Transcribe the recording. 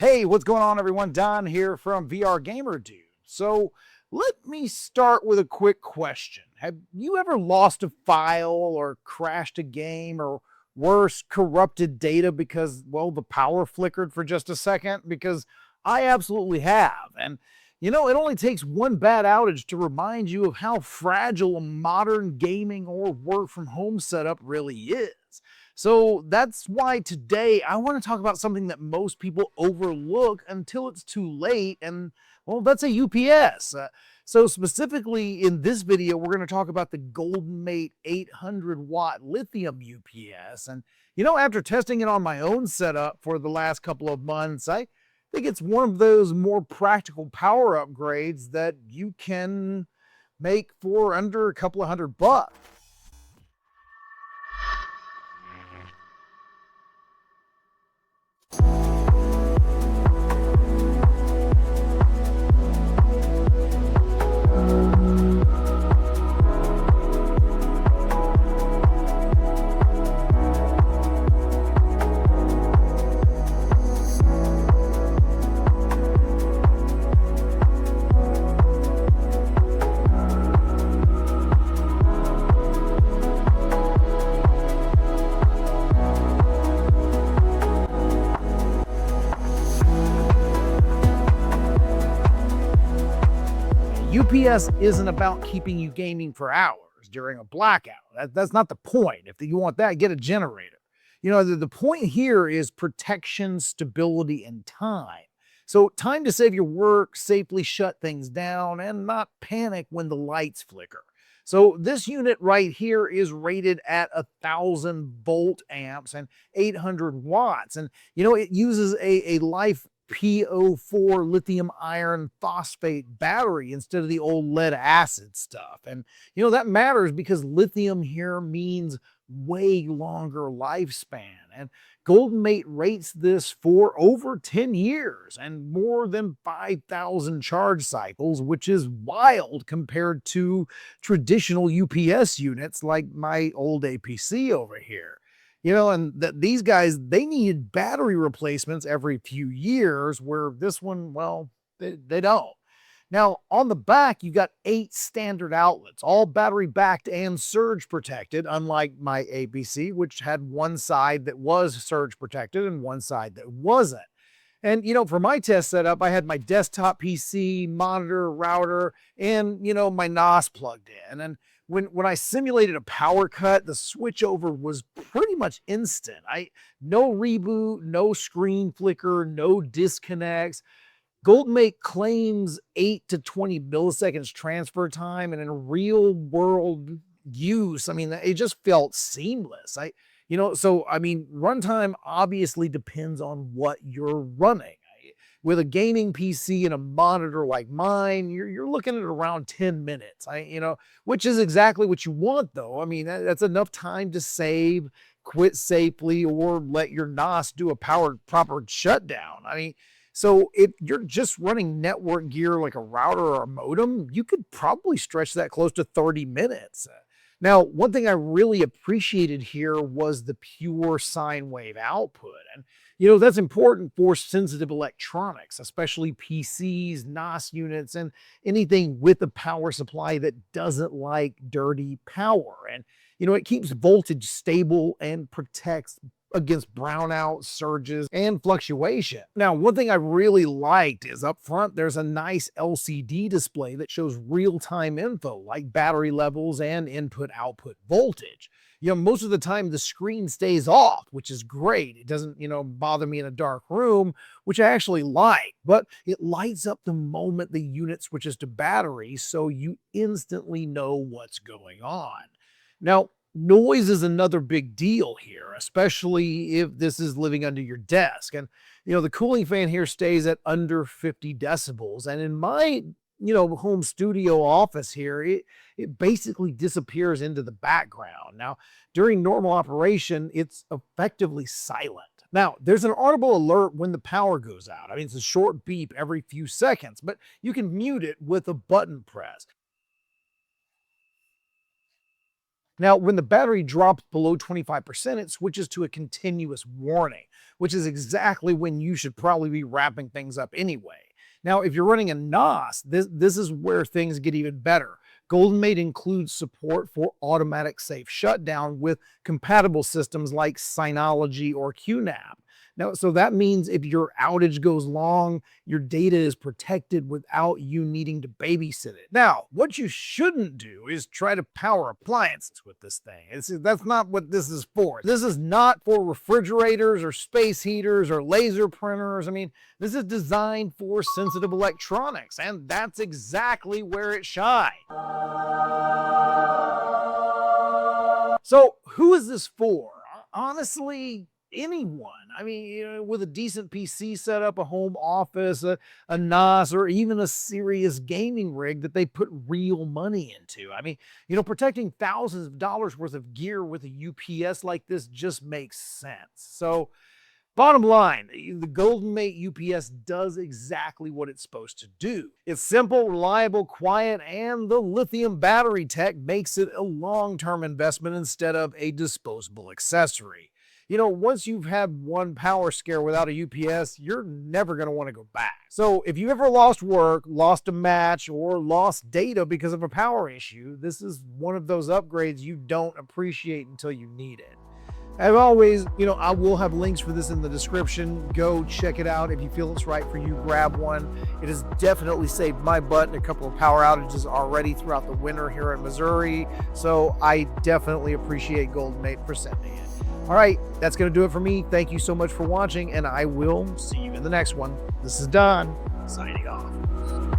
Hey, what's going on, everyone? Don here from VR Gamer Dude. So let me start with a quick question. Have you ever lost a file or crashed a game or worse, corrupted data because, well, the power flickered for just a second? Because I absolutely have. And, it only takes one bad outage to remind you of how fragile a modern gaming or work from home setup really is. So that's why today I want to talk about something that most people overlook until it's too late, and well, that's a UPS. So specifically in this video, we're going to talk about the Golden Mate 800-watt lithium UPS. And after testing it on my own setup for the last couple of months, I think it's one of those more practical power upgrades that you can make for under a couple of $100. UPS isn't about keeping you gaming for hours during a blackout. That's not the point. If you want that, get a generator. The point here is protection, stability, and time. So time to save your work, safely shut things down, and not panic when the lights flicker. So this unit right here is rated at 1,000 volt amps and 800 watts. And, it uses a life PO4 lithium iron phosphate battery instead of the old lead acid stuff. And, that matters because lithium here means way longer lifespan. And Golden Mate rates this for over 10 years and more than 5,000 charge cycles, which is wild compared to traditional UPS units like my old APC over here. And these guys, they needed battery replacements every few years, where this one, well, they don't. Now, on the back, you got 8 standard outlets, all battery backed and surge protected, unlike my APC, which had one side that was surge protected and one side that wasn't. And, for my test setup, I had my desktop PC, monitor, router, and, my NOS plugged in. And when I simulated a power cut, the switchover was pretty much instant. No reboot, no screen flicker, no disconnects. Golden Mate claims 8 to 20 milliseconds transfer time, and in real world use, it just felt seamless. Runtime obviously depends on what you're running. With a gaming PC and a monitor like mine, you're looking at around 10 minutes. Which is exactly what you want, though. That's enough time to save, quit safely, or let your NOS do a proper shutdown. So if you're just running network gear like a router or a modem, you could probably stretch that close to 30 minutes. Now, one thing I really appreciated here was the pure sine wave output. And, that's important for sensitive electronics, especially PCs, NOS units, and anything with a power supply that doesn't like dirty power. And, it keeps voltage stable and protects against brownout, surges, and fluctuation. Now, one thing I really liked is up front, there's a nice LCD display that shows real-time info like battery levels and input-output voltage. Most of the time the screen stays off, which is great. It doesn't, bother me in a dark room, which I actually like, but it lights up the moment the unit switches to battery, so you instantly know what's going on. Now, noise is another big deal here, especially if this is living under your desk. And, the cooling fan here stays at under 50 decibels. And in my, home studio office here, it basically disappears into the background. Now, during normal operation, it's effectively silent. Now, there's an audible alert when the power goes out. It's a short beep every few seconds, but you can mute it with a button press. Now, when the battery drops below 25%, it switches to a continuous warning, which is exactly when you should probably be wrapping things up anyway. Now, if you're running a NOS, this is where things get even better. GoldenMate includes support for automatic safe shutdown with compatible systems like Synology or QNAP. Now, so that means if your outage goes long, your data is protected without you needing to babysit it. Now, what you shouldn't do is try to power appliances with this thing. That's not what this is for. This is not for refrigerators or space heaters or laser printers. I mean, this is designed for sensitive electronics, and that's exactly where it shines. So, who is this for? Honestly, anyone. I mean, with a decent PC setup, a home office, a NOS, or even a serious gaming rig that they put real money into. I mean, protecting thousands of dollars worth of gear with a UPS like this just makes sense. So, bottom line, the GoldenMate UPS does exactly what it's supposed to do. It's simple, reliable, quiet, and the lithium battery tech makes it a long-term investment instead of a disposable accessory. Once you've had one power scare without a UPS, you're never going to want to go back. So if you ever lost work, lost a match, or lost data because of a power issue, this is one of those upgrades you don't appreciate until you need it. As always, I will have links for this in the description. Go check it out. If you feel it's right for you, grab one. It has definitely saved my butt in a couple of power outages already throughout the winter here in Missouri. So I definitely appreciate GoldenMate for sending it. All right, that's going to do it for me. Thank you so much for watching, and I will see you in the next one. This is Don, signing off.